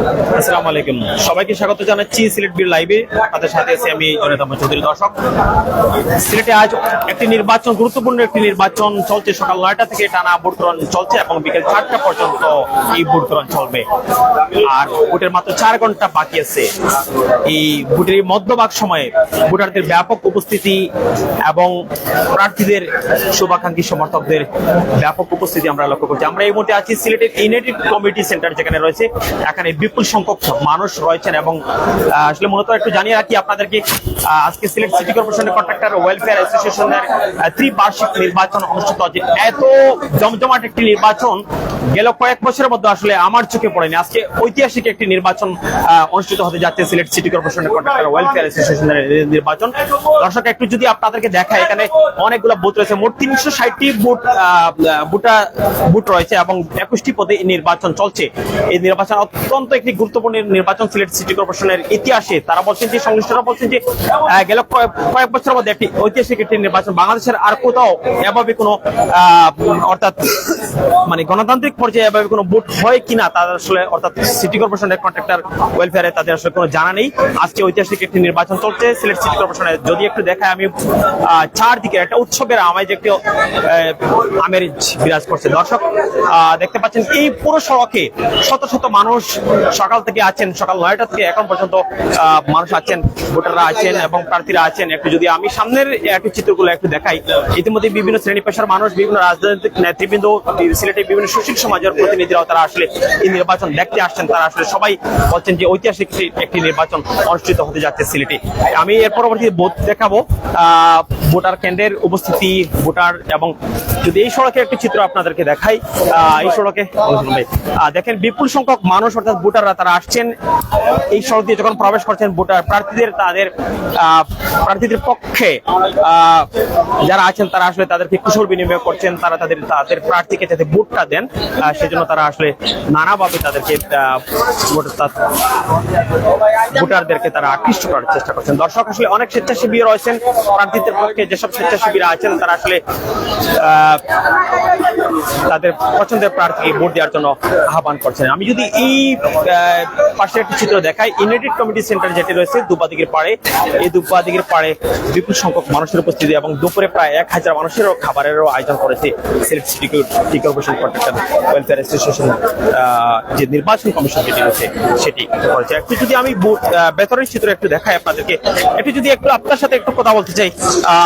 আসসালামু আলাইকুম, সবাইকে স্বাগত জানাচ্ছি সিলেট বির লাইভে। আপনাদের সাথে আছি আমি জনতা চৌধুরী। দর্শক, সিলেটে আজ একটি নির্বাচন, গুরুত্বপূর্ণ একটি নির্বাচন চলছে। সকাল 9টা থেকে টানা ভোট গ্রহণ চলছে এবং বিকেল 4টা পর্যন্ত এই ভোট গ্রহণ চলবে। আর ভোটের মাত্র 4 ঘন্টা বাকি আছে। এই ভোটের মধ্যভাগ সময়ে ভোটারদের ব্যাপক উপস্থিতি এবং প্রার্থীদের শুভাকাঙ্ক্ষী সমর্থকদের ব্যাপক উপস্থিতি আমরা লক্ষ্য করছি। আমরা এই মুহূর্তে আছি সিলেটের ইউনাইটেড কমিউনিটি সেন্টার, যেখানে রয়েছে এখানে বিপুল সংখ্যক মানুষ রয়েছেন। এবং আসলে মূলত একটু জানিয়ে রাখি আপনাদেরকে, আজকে সিলেট সিটি কর্পোরেশনের কন্ট্রাক্টর ওয়েলফেয়ার অ্যাসোসিয়েশনের ত্রিবার্ষিক নির্বাচন অনুষ্ঠিত হচ্ছে। এত জমজমাট একটি নির্বাচন গেল কয়েক বছরের মধ্যে আসলে আমার চোখে পড়েনি। আজকে ঐতিহাসিক একটি নির্বাচন অনুষ্ঠিত হতে যাচ্ছে সিলেট সিটি কর্পোরেশনের কন্ট্রাক্টর ওয়েলফেয়ার অ্যাসোসিয়েশনের নির্বাচন। দর্শক, একটু যদি আপনাদেরকে দেখায়, এখানে অনেকগুলো বুথ রয়েছে, মোট 360টি বুথ রয়েছে এবং 21টি পদে নির্বাচন চলছে। এই নির্বাচন অত্যন্ত একটি গুরুত্বপূর্ণ নির্বাচন সিলেট সিটি কর্পোরেশনের ইতিহাসে। তারা বলছেন যে, সংশ্লিষ্টরা বলছেন যে, গেল কয়েক বছরের মধ্যে একটি ঐতিহাসিক একটি নির্বাচন। বাংলাদেশের আর কোথাও এভাবে কোনো অর্থাৎ মানে গণতান্ত্রিক পর্যায়ে এভাবে কোনো ভোট হয় কিনা তাদের আসলে, অর্থাৎ সিটি কর্পোরেশনের কন্ট্রাক্টর ওয়েলফেয়ারে তাদের আসলে কোনো জানা নেই। আজকে ঐতিহাসিক একটি নির্বাচন চলছে সিলেট সিটি কর্পোরেশনের। যদি একটু দেখায় আমি, চারদিকে একটা উৎসবের আমেজ, একটি আমেজ বিরাজ করছে। দর্শক, দেখতে পাচ্ছেন এই পুরো সড়কে শত শত মানুষ সকাল থেকে আছেন, সকাল 9টা থেকে এখন পর্যন্ত মানুষ আছেন, ভোটাররা আছেন এবং প্রার্থীরা আছেন। একটু যদি আমি সামনের একটু চিত্রগুলো একটু দেখাই, ইতিমধ্যে বিভিন্ন শ্রেণী পেশার মানুষ, বিভিন্ন রাজনৈতিক নেতৃবৃন্দ, সিলেটের বিভিন্ন সুশীল সমাজের প্রতিনিধিরাও তারা আসলে এই নির্বাচন দেখতে আসছেন। তারা আসলে সবাই বলছেন যে ঐতিহাসিক একটি নির্বাচন অনুষ্ঠিত হতে যাচ্ছে সিলেটে। আমি এর পরবর্তী ভোট দেখাবো, ভোটার কেন্দ্রের উপস্থিতি, ভোটার, এবং যদি এই সড়কে একটি চিত্র আপনাদেরকে দেখাই, এই সড়কে দেখেন বিপুল সংখ্যক মানুষ, অর্থাৎ ভোটাররা তারা আসছেন। এই সড়ক দিয়ে যখন প্রবেশ করছেন ভোটার প্রার্থীদের পক্ষে যারা আছেন তারা আসলে তাদেরকে কুশল বিনিময় করছেন। তারা তাদের প্রার্থীকে যাতে ভোটটা দেন, সেজন্য তারা আসলে নানাভাবে তাদেরকে ভোটারদেরকে তারা আকৃষ্ট করার চেষ্টা করছেন। দর্শক, আসলে অনেক স্বেচ্ছাসেবী রয়েছেন প্রার্থীদের পক্ষে। যেসব স্বেচ্ছাসেবীরা আছেন তারা আসলে তাদের পছন্দের প্রার্থীকে ভোট দেওয়ার জন্য আহ্বান করছেন। আমি যদি এই পাশে একটি চিত্র দেখাই, ইউনাইটেড কমিউনিটি সেন্টার যেটি রয়েছে দুপাদিকের পাড়ে, এই দুপাদিকের পাড়ে বিপুল সংখ্যক মানুষের উপস্থিতি এবং দুপুরে প্রায় 1000 মানুষেরও খাবারেরও আয়োজন করেছে Sylhet city corporation contractor welfare association, যে নির্বাচন কমিশন যেটি রয়েছে সেটি করেছে। একটু যদি আমি ভেতরের চিত্র একটু দেখাই আপনাদেরকে, একটু যদি একটু আপনার সাথে একটু কথা বলতে চাই।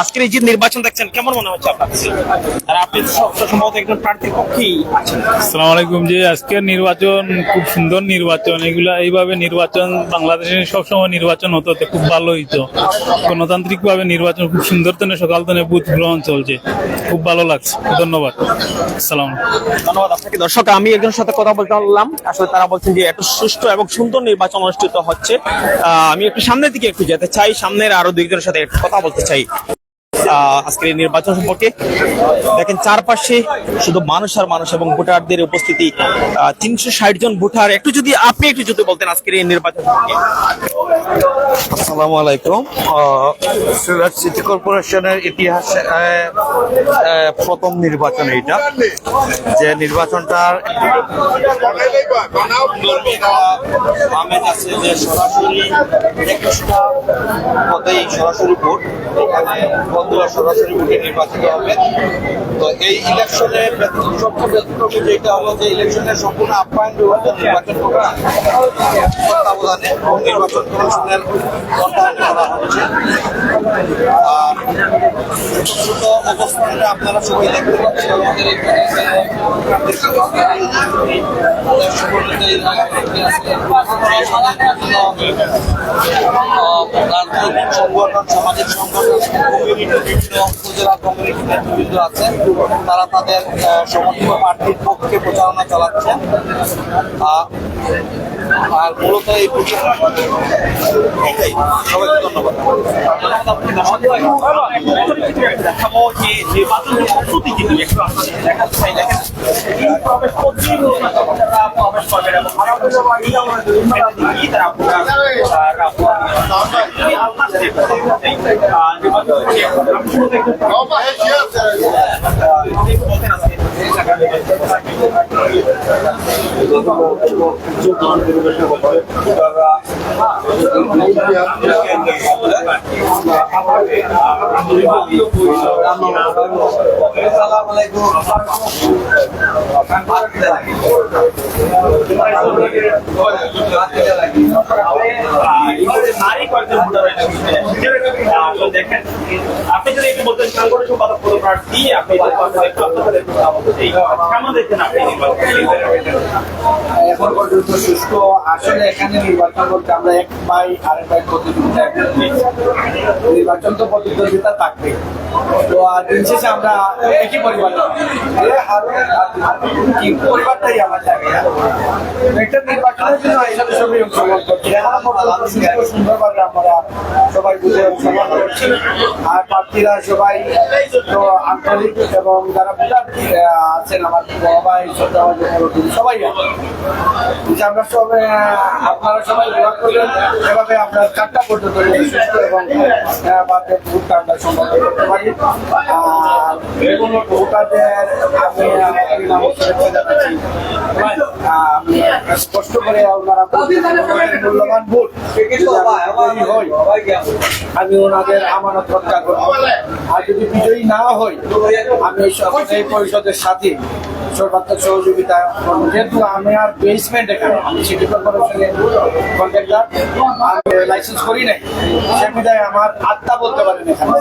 আজকের এই যে নির্বাচন দেখছেন, কেমন মনে হচ্ছে আপনার কাছে? আর আপনি সম্ভবত একজন প্রার্থীর পক্ষেই আছেন। আসসালামু আলাইকুম। যে আজকের নির্বাচন খুব সুন্দর নির্বাচন। এইভাবে নির্বাচন বাংলাদেশে সবসময় নির্বাচন হতো, খুব ভালো হইতো। গণতান্ত্রিক ভাবে নির্বাচন খুব সুন্দর, সকাল থেকে বুথ গ্রহণ চলছে, খুব ভালো লাগছে। ধন্যবাদ। আসসালাম। ধন্যবাদ আপনাকে। দর্শক, আমি একজনের সাথে কথা বলতে পারলাম, আসলে তারা বলছেন যে একটু সুষ্ঠু এবং সুন্দর নির্বাচন অনুষ্ঠিত হচ্ছে। আমি একটু সামনের দিকে একটু যেতে চাই, সামনের আরো দুইজনের সাথে একটু কথা বলতে চাই আজকের এই নির্বাচন সম্পর্কে। দেখেন চারপাশে শুধু মানুষ আর মানুষ এবং ভোটারদের উপস্থিতি, 360 জন ভোটার। একটু যদি আপনি একটু যদি বলতেন আজকের এই নির্বাচন সম্পর্কে। আসসালামু আলাইকুম। সিলেট সিটি কর্পোরেশনের ইতিহাসে প্রথম নির্বাচন এইটা, যে নির্বাচনটার আমেজ আছে, যে সরাসরি 21টা পদেই সরাসরি ভোট, এখানে বন্ধুরা সরাসরি ভোটে নির্বাচিত হবে। তো এই ইলেকশনের সবচেয়ে ব্যতিক্রমী যেটা হলো যে ইলেকশনের সম্পূর্ণ আপ্যায়ন ব্যবস্থা নির্বাচন তত্ত্বাবধানে নির্বাচন কমিশনের করা হচ্ছে। ছোট অবস্থানে আপনারা সবাই দেখতে পাচ্ছেন আমাদের সংগঠন, সামাজিক সংগঠন, উপজেলা কমিউনিটি নেতৃবৃন্দ আছেন, তারা তাদের সমর্থিত প্রার্থীর পক্ষে প্রচারণা চালাচ্ছেন। আর মূলত এই সবাইকে ধন্যবাদ। দেখাবো যে নির্বাচন প্রস্তুতি কিন্তু একটু আপনাদের দেখাতে চাই। দেখেন প্রবেশ করবেন এবং দেখেন আপনি যদি একটু বলতেন সাংগঠনিক সম্পাদক পদপ্রার্থী আপনি কেমন দেখছেন আপনি এখন পর্যন্ত সুষ্ঠ আসলে এখানে নির্বাচন করতে আমরা এক ভাই আরেক ভাই প্রতিদ্বন্দ্বিতা নির্বাচন তো প্রতিদ্বন্দ্বিতা থাকবে তো দিন শেষে আমরা একই পরিবার পরিবারটাই আমার জায়গা একটা নির্বাচনের জন্য হিসাবে সবাই অংশগ্রহণ করছি এখন সুষ্ঠ সুন্দরভাবে আমরা সবাই বুঝে অংশগ্রহণ করছি আর প্রার্থীরা সবাই তো আন্তরিক এবং যারা ভোটার আছেন আমার সবাই সবাই আমরা সবাই আপনারা সবাই বিভাগ করবেন এভাবে আমরা 4টা পর্যন্ত সুস্থ এবং ভোটটা আমরা সম্পন্ন করতে পারি আর বিভিন্ন ভোটারদের আমি জানাচ্ছি আমি স্পষ্ট করে আপনারা মূল্যবান ভোট হয় আমি ওনাদের আমানত রক্ষা করবো আর যদি বিজয়ী না হয় আমি এই পরিষদের সাথে সর্বাত্মক সহযোগিতা করবো যেহেতু আমি আর বেসমেন্ট এখানে আমি সিটি কর্পোরেশনের কন্ট্রাক্টর আমি লাইসেন্স করি নাই সে বিধায় আমার আত্মা বলতে পারেন এখানে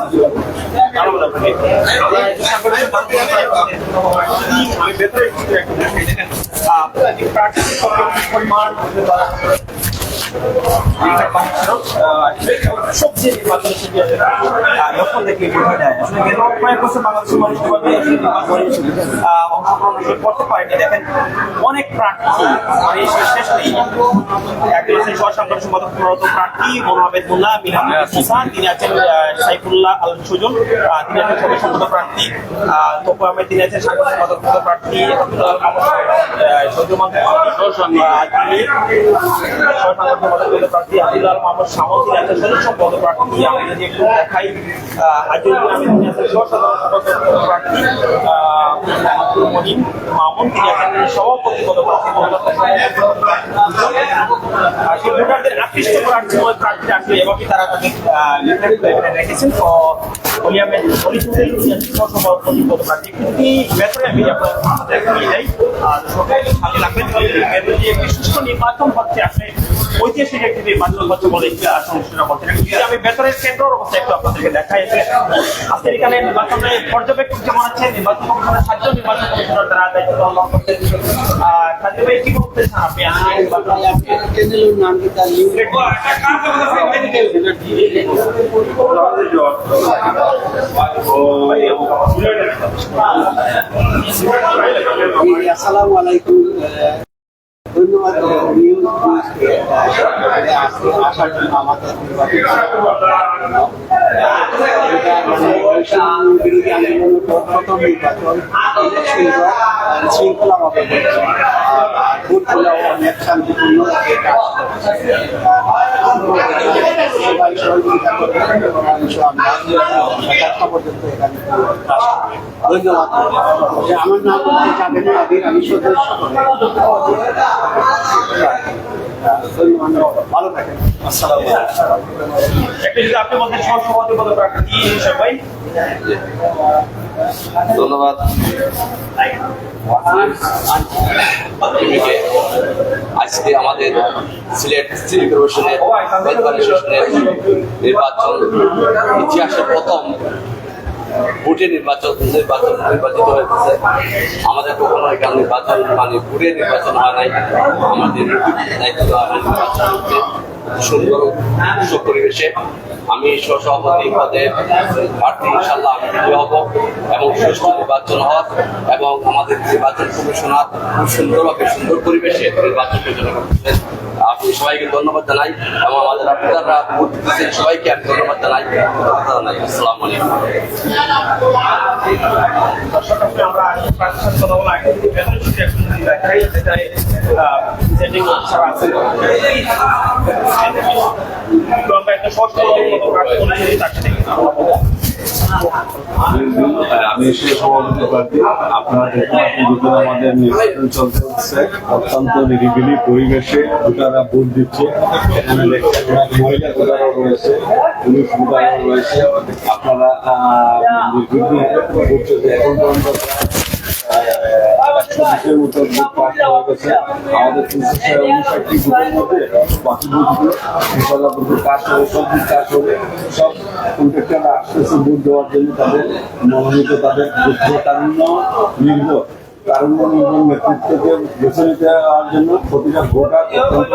সবচেয়ে লক্ষ্য দেখে বোঝা যায় আসলে গেল কয়েক বছর বাংলাদেশের মানুষ অংশগ্রহণ করতে পারেনি দেখেন অনেক প্রার্থী মানে শেষ নেই একজন আছেন সহসাংগঠনিক সম্পাদক প্রার্থী মোহাম্মদ মোল্লা মিলাদ হোসেন তিনি আছেন সাইফুল্লাহ আল সুজন তিনি আছেন সদস্য সম্পাদক প্রার্থী তপু আহমেদ তিনি আছেন সাংগঠনিক সম্পাদক প্রার্থী প্রার্থী আব্দুল্লাহ মাহমুদ সামল তিনি আছেন সদস্য পদপ্রার্থী আমি যদি একটু দেখাই আজিজুল আহমেদ তিনি আছেন সহসাধারণ সম্পাদক প্রার্থী আব্দুল মনিম মামুন তিনি আছেন সভাপতি পদপ্রার্থী সেই ভোটারদের আকৃষ্ট করার জন্য প্রার্থীরা আসলে এভাবেই তারা তাদের রেখেছেন তো অলি আহমেদ অলি হুসেন তিনি আছেন সহসভাপতি পদপ্রার্থী এই ব্যাপারে আমি আপনাদের নিয়ে যাই সবাই ভালো লাগবেন একটি সুষ্ঠু নির্বাচন হচ্ছে আসলে ঐতিহাসিক একটি নির্বাচন হচ্ছে বলে সংশ্লিষ্টরা বলছেন আমি বেতনের কেন্দ্রের অবস্থা একটু আপনাদেরকে দেখাই আজকের এখানে নির্বাচনে পর্যবেক্ষক যেমন আছে নির্বাচন কমিশনের 7 জন নির্বাচন কমিশনার তারা দায়িত্ব পালন করছেন সাথে ভাই কি বলতেছেন আপনি আসসালামু আলাইকুম ধন্যবাদ আসার জন্য আমাদের বিরোধী আন্দোলনের প্রথম নির্বাচন শৃঙ্খলাভাবে ভোটগুলো অনেক শান্তিপূর্ণ সবাই সহযোগিতা করবেন এবং আমরা 4টা পর্যন্ত এখানে ধন্যবাদ আমার নাম হচ্ছে জাবেদ আবির আমি সদস্য ভালো থাকেন আসসালামু আলাইকুম আপনি বলতেন সহসভাপতি পদপ্রার্থী সবাই ধন্যবাদ আজকে আমাদের সিলেট সিটি কর্পোরেশনের নির্বাচন ইতিহাসের প্রথম ভোটে নির্বাচিত হয়েছে আমাদের কখনো এখানে নির্বাচন মানে ভোটে নির্বাচন হয় নাই আমাদের দায়িত্ব নির্বাচন হচ্ছে সুন্দর পরিবেশে আমি সহসভাপতি পদে প্রার্থী ইনশাল্লাহ আমি বিজয়ী হব এবং সুষ্ঠু নির্বাচন হওয়ার এবং আমাদের নির্বাচন কমিশনার খুব সুন্দরভাবে সুন্দর পরিবেশে নির্বাচন পরিচালনা করতেছেন আপনি সবাইকে ধন্যবাদ জানাই এবং আমাদের আপনারা ভোট দিচ্ছেন সবাইকে আমি ধন্যবাদ জানাই আসসালামু আলাইকুম আমরা একটা আমি সেই সভাপতি প্রার্থী। আপনারা দেখতে পাচ্ছেন ভোটার আমাদের নির্বাচন চলছে অত্যন্ত নিরিবিলি পরিবেশে ভোটাররা ভোট দিচ্ছে। এখানে দেখছেন মহিলা ভোটারও রয়েছে, পুলিশ ভোটারও রয়েছে। আপনারা নির্বিঘ্নে ভোট চলছে। এখন পর্যন্ত আমাদের 359টি বুথের মধ্যে বাকি বুথগুলো ইনশাআল্লাহ বুথের কাজ হবে, সব বুথ কাজ হবে। সব কন্ট্রাক্টররা আসতেছে ভোট দেওয়ার জন্য, তাদের মনোনীত তাদের তারুণ্য নির্ভর নেতৃত্বকে বেছে নিতে হওয়ার জন্য প্রতিটা ভোটার অত্যন্ত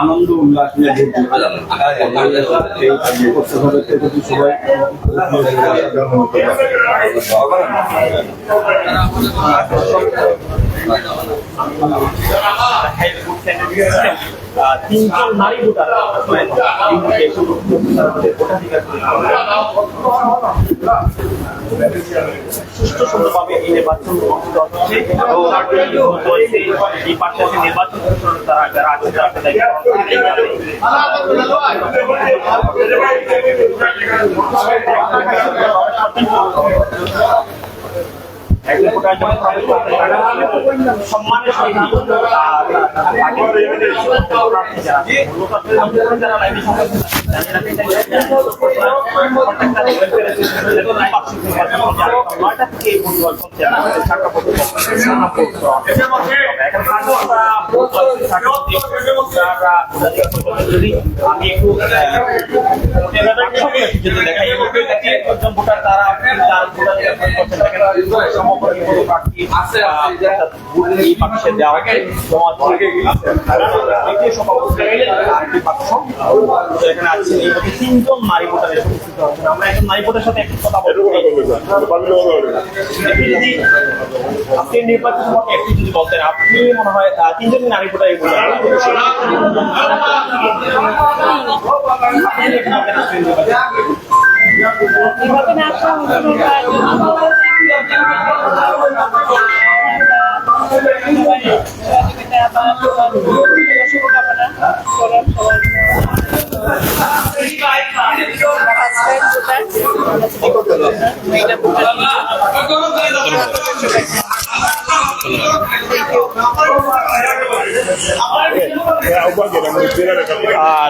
আনন্দ উল্লাস নিয়ে ভোট দিতে এই উপস্থিত প্রতি সবাই তিনজন নারী ভোটার সুষ্ঠু সুন্দরভাবে এই নির্বাচন অনুষ্ঠিত হচ্ছে। এই পাশে আছে নির্বাচন কমিশনের তারা যারা আছে তারা সম্মানের আমি একটু দেখাই একজন ভোটার তারা এই বাক্সে দেওয়া হয় এখানে আছে তিনজন নারী ভোটার উপস্থিত হচ্ছেন। আমরা একজন নারী ভোটারের সাথে একটু কথা বলবো। আপনি নির্বাচন সম্পর্কে একটু যদি বলতেন, আপনি মনে হয় তিনজন নারী ভোটার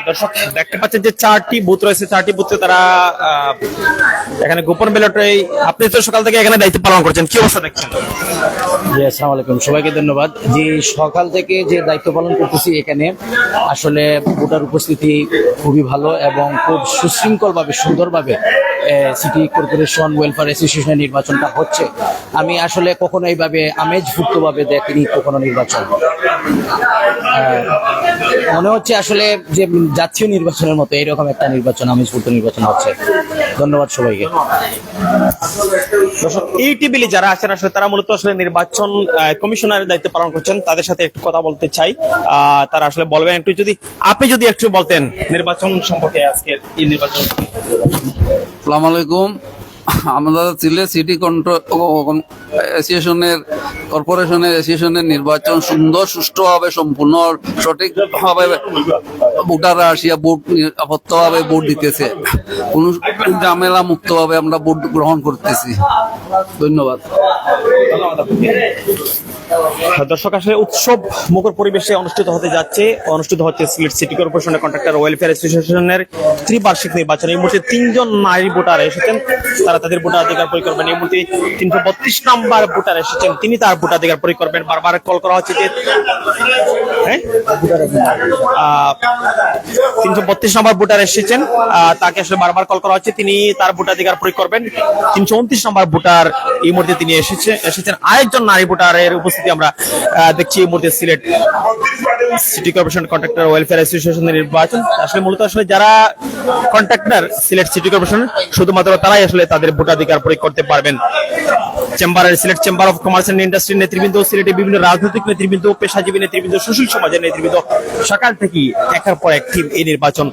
দর্শক দেখতে পাচ্ছেন যে 4টি বুথ রয়েছে, 4টি বুথে তারা এখানে গোপন ব্যালটে। আপনি তো সকাল থেকে এখানে দায়িত্ব পালন করছেন, কি অবস্থা দেখছেন? জি আসসালামু আলাইকুম, সবাইকে ধন্যবাদ। যে সকাল থেকে যে দায়িত্ব পালন করতেছি এখানে আসলে ভোটার উপস্থিতি খুবই ভালো এবং খুব সুশৃঙ্খলভাবে সুন্দরভাবে সিটি কর্পোরেশন ওয়েলফেয়ার অ্যাসোসিয়েশনের নির্বাচনটা হচ্ছে। আমি আসলে কখনো এইভাবে আমেজভুক্তভাবে দেখিনি কখনো নির্বাচন। মনে হচ্ছে আসলে যে জাতীয় নির্বাচনের মতো এরকম একটা নির্বাচন, আমেজভুক্ত নির্বাচন হচ্ছে। ধন্যবাদ সবাইকে। দর্শক এই টেবিলে যারা আছেন আসলে তারা মূলত আসলে নির্বাচন কমিশনারের দায়িত্ব পালন করছেন, তাদের সাথে একটু কথা বলতে চাই। তারা আসলে বলবেন একটু, যদি আপনি যদি একটু বলতেন নির্বাচন সম্পর্কে আজকের এই নির্বাচন। আসসালামু আলাইকুম। আমরা সিলেট সিটি কর্পোরেশনের অ্যাসোসিয়েশনের নির্বাচন সুন্দর সুষ্ঠুভাবে সম্পূর্ণ সঠিকভাবে ভোটাররা আসিয়া ভোট নিরাপত্তাভাবে ভোট দিতেছে। কোন ঝামেলা মুক্তভাবে আমরা ভোট গ্রহণ করতেছি। ধন্যবাদ। দর্শক আসলে উৎসব মুখর পরিবেশে অনুষ্ঠিত হচ্ছে সিলেট সিটি কর্পোরেশনের কন্ট্রাক্টর ওয়েলফেয়ার অ্যাসোসিয়েশনের ত্রিবার্ষিক নির্বাচন। এই মুহূর্তে 3জন নারী ভোটার এসেছেন, তারা তাদের ভোটাধিকার প্রয়োগ করবেন। এই মুহূর্তে 332 নম্বর ভোটার এসেছেন, তিনি তার ভোটাধিকার প্রয়োগ করবেন। বারবার কল করা হচ্ছে যে 332 নম্বর ভোটার এসেছেন, তাকে আসলে বারবার কল করা হচ্ছে, তিনি তার ভোটাধিকার প্রয়োগ করবেন। 329 নম্বর ভোটার এই মুহূর্তে তিনি এসেছেন। আরেকজন নারী ভোটারের উপস্থিতি আমরা দেখছি এই মুহূর্তে Sylhet city corporation contractor welfare অ্যাসোসিয়েশনের নির্বাচন। আসলে মূলত আসলে যারা কন্ট্রাক্টর সিলেট সিটি কর্পোরেশন শুধুমাত্র তারাই আসলে তাদের ভোটাধিকার প্রয়োগ করতে পারবেন। Sylhet chamber of commerce and ইন্ডাস্ট্রির নেতৃবৃন্দ, সিলেটের বিভিন্ন রাজনৈতিক নেতৃবৃন্দ, পেশাজীবী নেতৃবৃন্দ, সুশীল সমাজের নেতৃবৃন্দ সকাল থেকে একের পর এক টিম এই নির্বাচন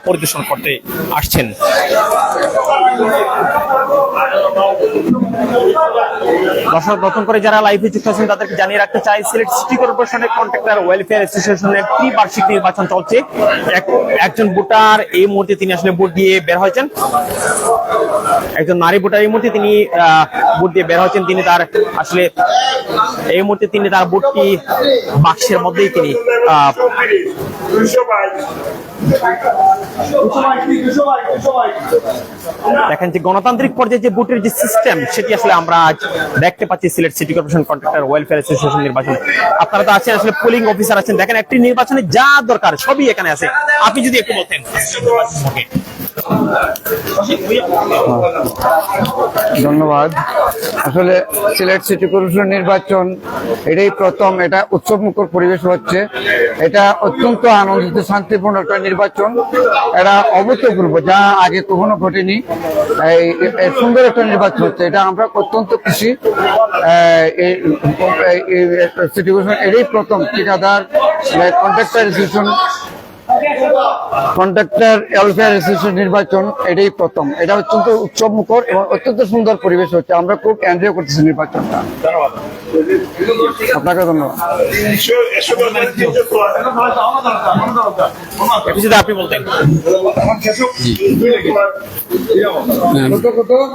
পরিদর্শন করতে আসছেন। দর্শক, নতুন করে যারা লাইভে যুক্ত আছেন তাদেরকে জানিয়ে রাখতে চাই, সিলেট সিটি কর্পোরেশনের কন্ট্রাক্টর ওয়েলফেয়ার অ্যাসোসিয়েশনের ত্রিবার্ষিক নির্বাচন চলছে। একজন ভোটার এই মুহূর্তে তিনি আসলে ভোট দিয়ে বের হয়েছেন, একজন নারী ভোটার এই মুহূর্তে তিনি ভোট দিয়ে বের হয়েছেন। তিনি তার আসলে এই মুহূর্তে তিনি তার ভোটটি বাক্সের মধ্যেই তিনি দেখেন যে গণতান্ত্রিক পর্যায়ে যে ভোটের যে সিস্টেম সেটি আসলে আমরা আজ দেখতে পাচ্ছি Sylhet city corporation contractor welfare association নির্বাচনে। আপনারা তো আছেন, আসলে পোলিং অফিসার আছেন, দেখেন একটি নির্বাচনে যা দরকার সবই এখানে আছে। আপনি যদি একটু বলতেন। ধন্যবাদ। আসলে সিলেট সিটি কর্পোরেশন নির্বাচন এটাই প্রথম, এটা উৎসবমুখর পরিবেশ হচ্ছে, এটা অত্যন্ত আনন্দিত শান্তিপূর্ণ একটা নির্বাচন, এটা অভূতপূর্ব, যা আগে কখনো ঘটেনি। এই সুন্দর একটা নির্বাচন হচ্ছে, এটা আমরা অত্যন্ত খুশি। সিটি কর্পোরেশন এটাই প্রথম ঠিকাদার contractor association contractor welfare association নির্বাচন এটাই প্রথম। এটা অত্যন্ত উৎসব মুখর এবং অত্যন্ত সুন্দর পরিবেশ হচ্ছে, আমরা খুব এনজয় করতেছি নির্বাচনটা। আপনাকে ধন্যবাদ। আপনি বলতেন।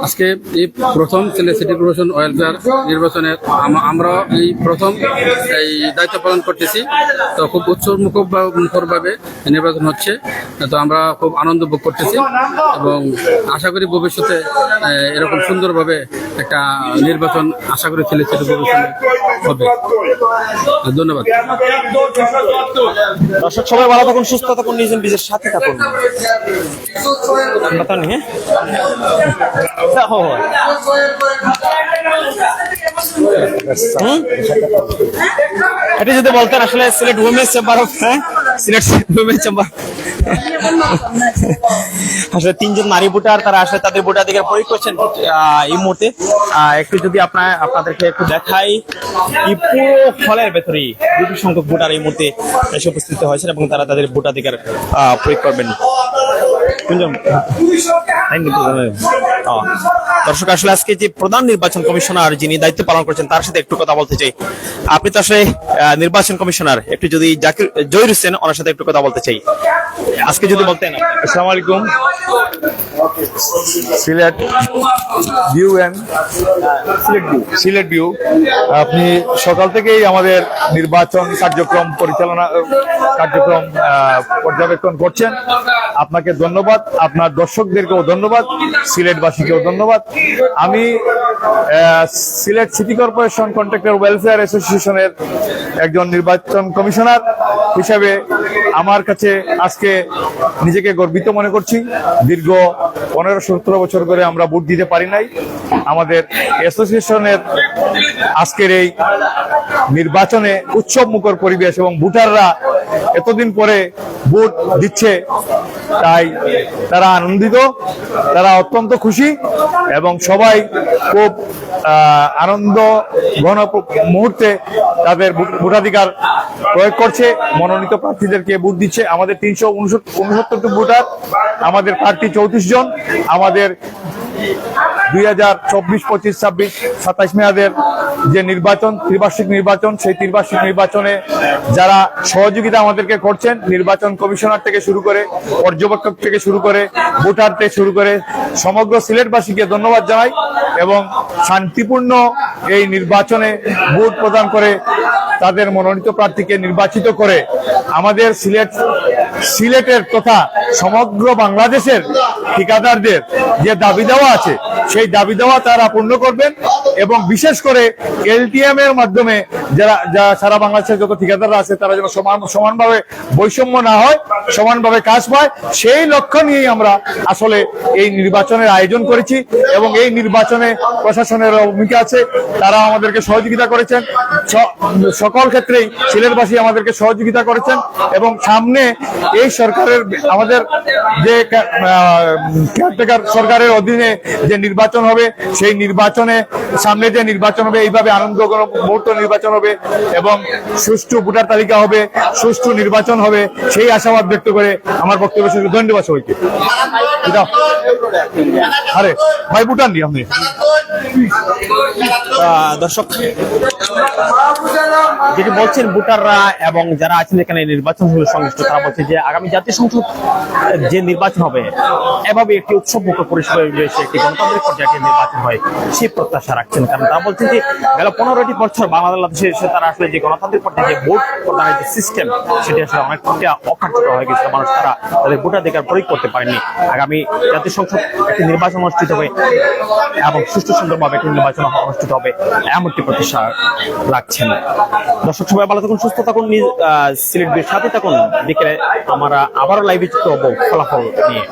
আজকে এই প্রথম সিলেট সিটি কর্পোরেশন ওয়েলফেয়ার নির্বাচনের আমরা এই প্রথম এই দায়িত্ব পালন করতেছি, তো খুব উৎসবমুখর ভাবে নির্বাচন হচ্ছে, তো আমরা খুব আনন্দ ভোগ করতেছি এবং আশা করি ভবিষ্যতে এরকম সুন্দরভাবে একটা নির্বাচন আশা করি সিলেট সিটি কর্পোরেশনে হবে। ধন্যবাদ। দর্শক সবাই ভালো থাকুন, সুস্থ থাকুন, নিজের সাথে থাকুন। এটা যদি বলতেন আসলে Sylhet women's chamber of Sylhet women's chamber আসলে 3 জন নারী ভোটার, তারা আসলে তাদের ভোটাধিকার প্রয়োগ করছেন এই মুহূর্তে। একটু যদি আপনাদেরকে একটু দেখাই, এই পুরো হলের ভেতরে বিপুল সংখ্যক ভোটার এই মুহূর্তে এসে উপস্থিত হয়েছেন এবং তারা তাদের ভোটাধিকার প্রয়োগ করবেন। দর্শক, আসলে আজকে যে প্রধান নির্বাচন কমিশনার যিনি দায়িত্ব পালন করছেন তার সাথে একটু কথা বলতে চাই। আপনি তো আসলে নির্বাচন কমিশনার, একটু যদি জহির হোসেন ওনার সাথে একটু কথা বলতে চাই, আজকে যদি বলতেন। আসসালামু আলাইকুম। Sylhet view and Sylhet view, আপনি সকাল থেকেই আমাদের নির্বাচন কার্যক্রম পর্যবেক্ষণ করছেন। আপনাকে ধন্যবাদ, আপনার দর্শকদেরকেও ধন্যবাদ, সিলেটবাসীকেও ধন্যবাদ। আমি Sylhet city corporation contractor welfare অ্যাসোসিয়েশনের একজন নির্বাচন কমিশনার হিসেবে আমার কাছে আজকে নিজেকে গর্বিত মনে করছি। দীর্ঘ 15-17 বছর ধরে আমরা ভোট দিতে পারি নাই। আমাদের অ্যাসোসিয়েশনের আজকের এই নির্বাচনে উৎসব মুখর পরিবেশ এবং ভোটাররা এতদিন পরে ভোট দিচ্ছে, তাই তারা আনন্দিত, তারা অত্যন্ত খুশি এবং সবাই খুব আনন্দ ঘন মুহূর্তে তাদের ভোটাধিকার প্রয়োগ করছে, মনোনীত প্রার্থীদেরকে ভোট দিচ্ছে। আমাদের 369 ভোটার, আমাদের প্রার্থী 34 জন। আমাদের 2024, 25, 26, 27 মেয়াদের যে নির্বাচন, ত্রিবার্ষিক নির্বাচন, সেই ত্রিবার্ষিক নির্বাচনে যারা সহযোগিতা আমাদেরকে করছেন, নির্বাচন কমিশনার থেকে শুরু করে, পর্যবেক্ষক থেকে শুরু করে, ভোটার থেকে শুরু করে সমগ্র সিলেটবাসীকে ধন্যবাদ জানাই এবং শান্তিপূর্ণ এই নির্বাচনে ভোট প্রদান করে তাদের মনোনীত প্রার্থীকে নির্বাচিত করে আমাদের সিলেটের তথা সমগ্র বাংলাদেশের ঠিকাদারদের যে দাবি দেওয়া আছে সেই দাবি দেওয়া তারা পূর্ণ করবেন এবং বিশেষ করে এলটিএম এর মাধ্যমে যারা সারা বাংলাদেশের যত ঠিকাদাররা আছে তারা যেন সমানভাবে বৈষম্য না হয়, সমানভাবে কাজ পায়, সেই লক্ষ্য নিয়েই আমরা আসলে এই নির্বাচনের আয়োজন করেছি এবং এই নির্বাচনে প্রশাসনের ভূমিকা আছে, তারা আমাদেরকে সহযোগিতা করেছেন, সকল ক্ষেত্রেই সিলেটবাসী আমাদেরকে সহযোগিতা করেছেন এবং সামনে এই সরকারের আমাদের যে কেয়ারটেকার সরকারের অধীনে যে নির্বাচন হবে সেই নির্বাচনে সামনে যে নির্বাচন হবে এইভাবে আনন্দ মুহূর্ত নির্বাচন হবে এবং সুষ্ঠু ভোটার তালিকা হবে, সুষ্ঠু নির্বাচন হবে, সেই আশাবাদ ব্যক্ত করে আমার বক্তব্য শেষ। ধন্যবাদ সবাইকে। আরে ভাই ভুটান নি আপনি দর্শক যেটি বলছেন ভোটাররা এবং যারা আছেন এখানে নির্বাচন সংশ্লিষ্ট তারা বলছে যে আগামী জাতীয় সংসদ যে নির্বাচন হবে এভাবে একটি উৎসব মুখর পরিবেশে একটি গণতান্ত্রিক পর্যায়ে একটি নির্বাচন হয় সেই প্রত্যাশা রাখছেন। কারণ তারা বলছেন যে গেল 15টি বছর বাংলাদেশে এসে তারা আসলে যে গণতান্ত্রিক পর্যায়ে যে ভোট প্রদানের যে সিস্টেম সেটি আসলে অনেকটা অকার্যকর হয়ে গেছিল। মানুষ তারা তাদের ভোটাধিকার প্রয়োগ করতে পারেনি। আগামী জাতীয় সংসদ একটি নির্বাচন অনুষ্ঠিত হবে এবং সুষ্ঠু সুন্দরভাবে একটি নির্বাচন অনুষ্ঠিত হবে এমনটি প্রত্যাশা রাখছেন। দর্শক সবাই ভালো থাকুন, সুস্থ থাকুন, সিলেট সাথে থাকুন। বিকেলে আমরা আবারও লাইভে যুক্ত হবো ফলাফল নিয়ে।